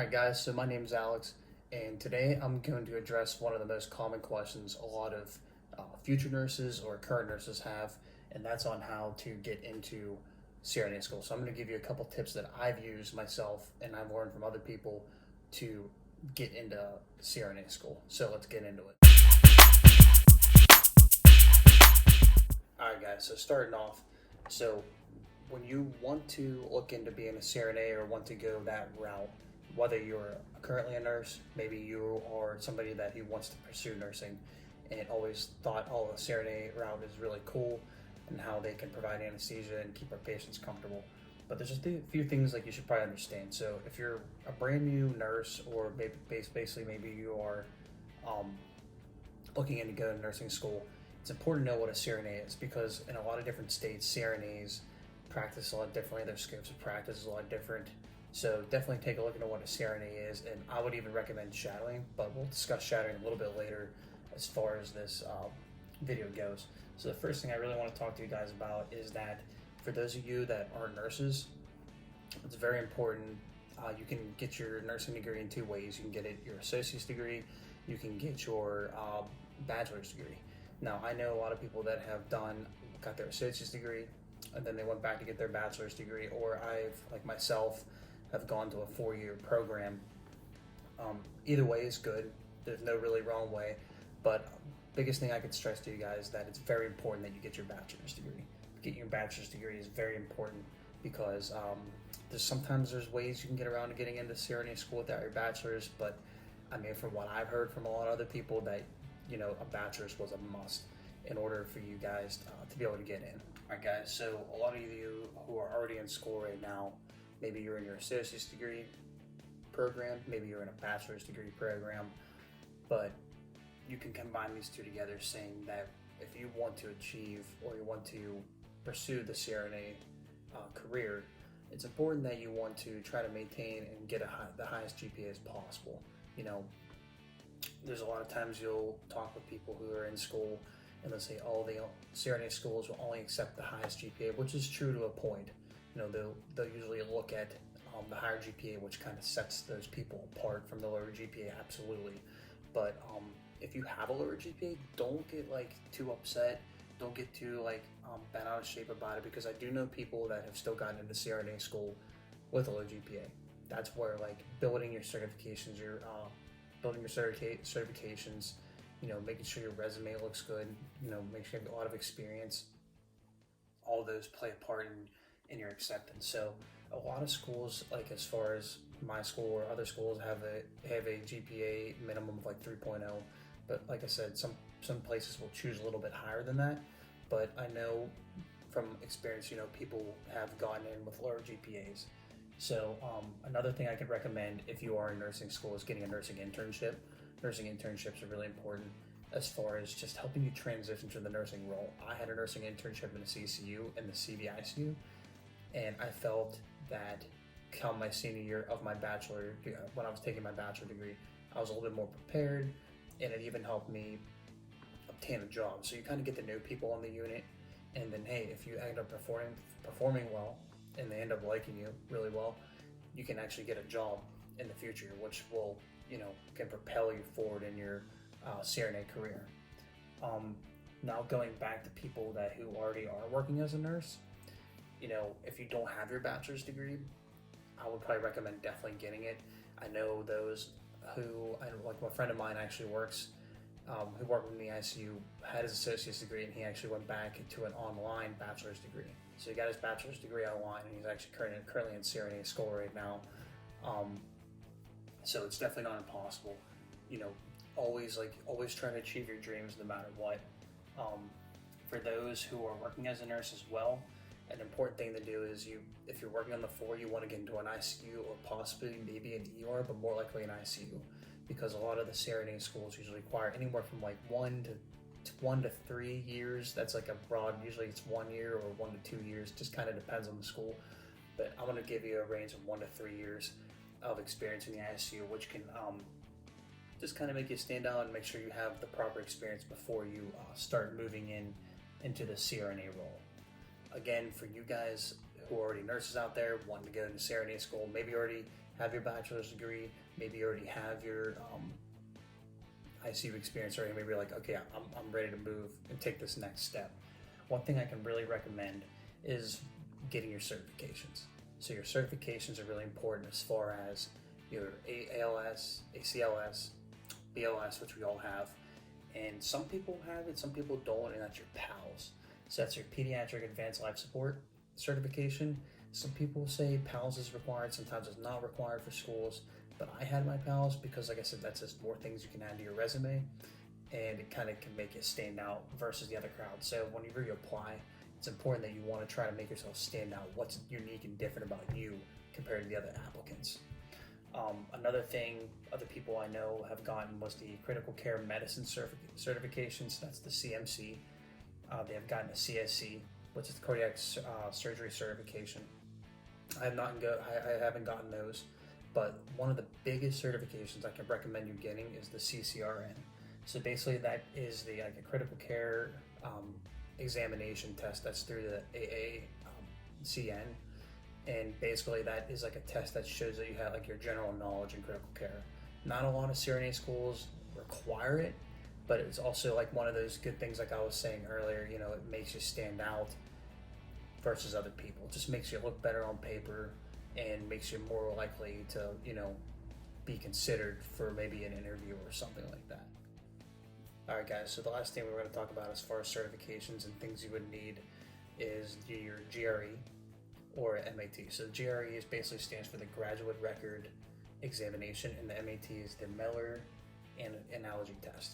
Alright guys, so my name is Alex, and today I'm going to address one of the most common questions a lot of future nurses or current nurses have, and that's on how to get into CRNA school. So I'm going to give you a couple tips that I've used myself and I've learned from other people to get into CRNA school. So let's get into it. Alright guys, so starting off, so when you want to look into being a CRNA or want to go that route, whether you're currently a nurse, maybe you are somebody that who wants to pursue nursing and always thought, oh, the CRNA route is really cool and how they can provide anesthesia and keep our patients comfortable. But there's just a few things like you should probably understand. So if you're a brand new nurse, or maybe you are looking into going to nursing school, it's important to know what a CRNA is, because in a lot of different states, CRNAs practice a lot differently. Their scopes of practice is a lot different. So definitely take a look into what a CRNA is, and I would even recommend shadowing, but we'll discuss shadowing a little bit later as far as this video goes. So the first thing I really want to talk to you guys about is that for those of you that are nurses, it's very important. You can get your nursing degree in two ways. You can get your associate's degree, you can get your bachelor's degree. Now, I know a lot of people that have got their associate's degree, and then they went back to get their bachelor's degree, or like myself, have gone to a 4-year program. Either way is good. There's no really wrong way, but biggest thing I could stress to you guys is that it's very important that you get your bachelor's degree. Getting your bachelor's degree is very important because sometimes there's ways you can get around to getting into CRNA school without your bachelor's, but I mean, from what I've heard from a lot of other people, that a bachelor's was a must in order for you guys to be able to get in. Alright guys, so a lot of you who are already in school right now, maybe you're in your associate's degree program, maybe you're in a bachelor's degree program, but you can combine these two together, saying that if you want to achieve or you want to pursue the CRNA career, it's important that you want to try to maintain and get the highest GPA as possible. There's a lot of times you'll talk with people who are in school and they'll say, oh, the CRNA schools will only accept the highest GPA, which is true to a point. They'll usually look at the higher GPA, which kind of sets those people apart from the lower GPA, absolutely. But if you have a lower GPA, don't get too upset. Don't get too bent out of shape about it, because I do know people that have still gotten into CRNA school with a low GPA. That's where building your certifications, making sure your resume looks good, make sure you have a lot of experience. All those play a part in your acceptance. So a lot of schools, as far as my school or other schools, have a GPA minimum of 3.0, but like I said, some places will choose a little bit higher than that. But I know from experience, people have gotten in with lower GPAs. So another thing I could recommend if you are in nursing school is getting a nursing internship. Nursing internships are really important as far as just helping you transition to the nursing role. I had a nursing internship in the CCU and the CVICU, and I felt that come my senior year of my bachelor, when I was taking my bachelor degree, I was a little bit more prepared, and it even helped me obtain a job. So you kind of get to know people on the unit, and then hey, if you end up performing well and they end up liking you really well, you can actually get a job in the future, which will can propel you forward in your CRNA career. Now going back to people who already are working as a nurse, if you don't have your bachelor's degree, I would probably recommend definitely getting it. I know those my friend of mine actually works, who worked in the ICU, had his associate's degree, and he actually went back into an online bachelor's degree. So he got his bachelor's degree online, and he's actually currently in CRNA school right now. So it's definitely not impossible. Always try to achieve your dreams no matter what. For those who are working as a nurse as well, an important thing to do is if you're working on the floor, you want to get into an ICU or possibly maybe an ER, but more likely an ICU, because a lot of the CRNA schools usually require anywhere from 1 to 3 years. That's a broad, usually it's 1 year or 1 to 2 years, just kind of depends on the school. But I'm going to give you a range of 1 to 3 years of experience in the ICU, which can just kind of make you stand out and make sure you have the proper experience before you start moving into the CRNA role. Again, for you guys who are already nurses out there wanting to go into CRNA school, maybe you already have your bachelor's degree, maybe you already have your ICU experience already, maybe you're like, okay, I'm ready to move and take this next step. One thing I can really recommend is getting your certifications. So your certifications are really important as far as your ALS, ACLS, BLS, which we all have. And some people have it, some people don't, and that's your PALS. So that's your Pediatric Advanced Life Support certification. Some people say PALS is required, sometimes it's not required for schools, but I had my PALS because, like I said, that's just more things you can add to your resume, and it kind of can make you stand out versus the other crowd. So whenever you apply, it's important that you want to try to make yourself stand out. What's unique and different about you compared to the other applicants? Another thing other people I know have gotten was the Critical Care Medicine certifications. That's the CMC. They have gotten a CSC, which is the Cardiac Surgery certification. I haven't gotten those, but one of the biggest certifications I can recommend you getting is the CCRN. So basically, that is the a critical care examination test that's through the AACN, and basically that is like a test that shows that you have like your general knowledge in critical care. Not a lot of CRNA schools require it, but it's also like one of those good things, like I was saying earlier, you know, it makes you stand out versus other people. It just makes you look better on paper and makes you more likely to, you know, be considered for maybe an interview or something like that. Alright guys, so the last thing we're going to talk about as far as certifications and things you would need is your GRE or MAT. So the GRE is basically stands for the Graduate Record Examination, and the MAT is the Miller Analogy Test.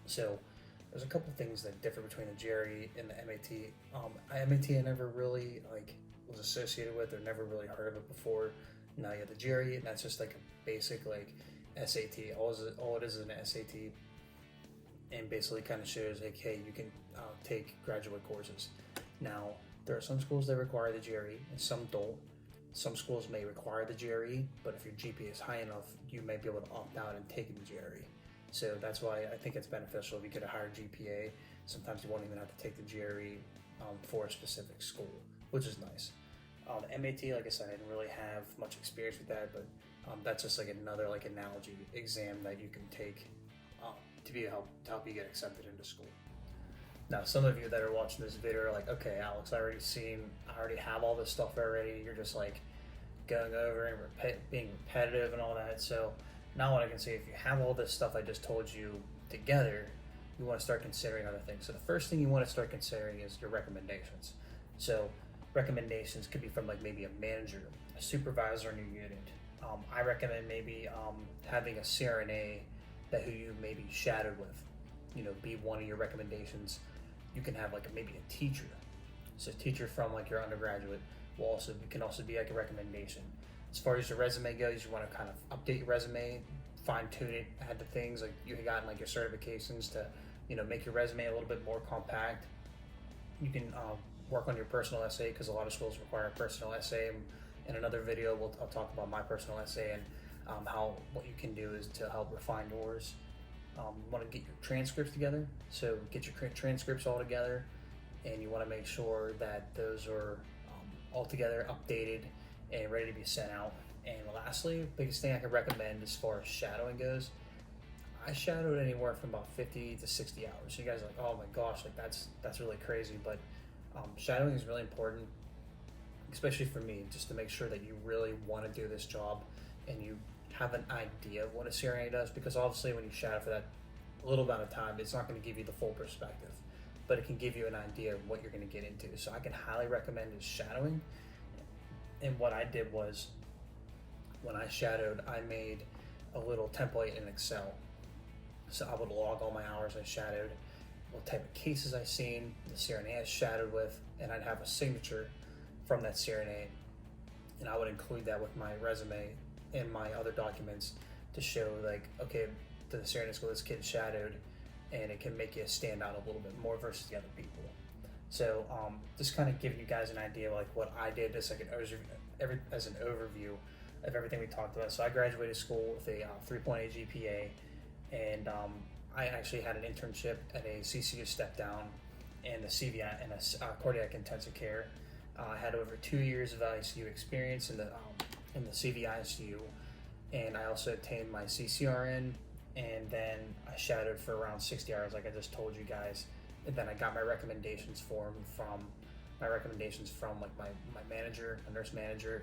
So there's a couple things that differ between the GRE and the MAT. MAT I never really was associated with or never really heard of it before. Now you have the GRE, and that's just like a basic SAT. All it is an SAT, and basically kind of shows like, hey, you can take graduate courses. Now there are some schools that require the GRE and some don't. Some schools may require the GRE, but if your GPA is high enough, you may be able to opt out and take the GRE. So that's why I think it's beneficial if you get a higher GPA. Sometimes you won't even have to take the GRE for a specific school, which is nice. The MAT, like I said, I didn't really have much experience with that, but that's just like another analogy exam that you can take to help you get accepted into school. Now, some of you that are watching this video are like, okay, Alex, I already have all this stuff already. You're just going over and being repetitive and all that. So now what I can say, if you have all this stuff I just told you together, you want to start considering other things. So the first thing you want to start considering is your recommendations. So recommendations could be from maybe a manager, a supervisor in your unit. I recommend maybe having a CRNA who you maybe shadowed with, be one of your recommendations. You can have maybe a teacher. So a teacher from your undergraduate can also be a recommendation. As far as your resume goes, you want to kind of update your resume, fine tune it, add the things you had gotten your certifications to, make your resume a little bit more compact. You can work on your personal essay, because a lot of schools require a personal essay. In another video, I'll talk about my personal essay and what you can do is to help refine yours. You want to get your transcripts together, so get your transcripts all together, and you want to make sure that those are all together, updated, and ready to be sent out. And lastly, biggest thing I can recommend as far as shadowing goes, I shadowed anywhere from about 50 to 60 hours. So you guys are like, oh my gosh, that's really crazy, but shadowing is really important, especially for me, just to make sure that you really want to do this job and you have an idea of what a CRNA does, because obviously when you shadow for that little amount of time, it's not going to give you the full perspective, but it can give you an idea of what you're going to get into. So I can highly recommend is shadowing. And what I did was, when I shadowed, I made a little template in Excel. So I would log all my hours I shadowed, what type of cases I seen, the CRNA I shadowed with, and I'd have a signature from that CRNA, and I would include that with my resume and my other documents to show okay, to the CRNA school, this kid shadowed, and it can make you stand out a little bit more versus the other people. So just kind of giving you guys an idea of what I did as as an overview of everything we talked about. So I graduated school with a 3.8 GPA, and I actually had an internship at a CCU step down and a CVI and a cardiac intensive care. I had over 2 years of ICU experience in in the CVICU, and I also obtained my CCRN, and then I shadowed for around 60 hours, like I just told you guys. And then I got my recommendations form from like my manager, a nurse manager,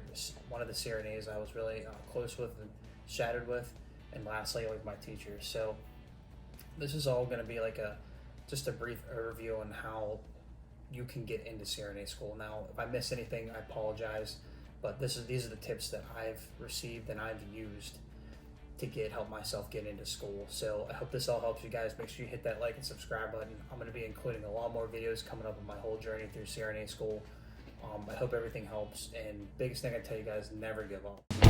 one of the CRNAs I was really close with and shadowed with, and lastly like my teachers. So this is all going to be like just a brief overview on how you can get into CRNA school. Now, if I miss anything, I apologize, but these are the tips that I've received and I've used to help myself get into school. So I hope this all helps you guys. Make sure you hit that like and subscribe button. I'm going to be including a lot more videos coming up on my whole journey through CRNA school. I hope everything helps, and biggest thing I tell you guys, never give up.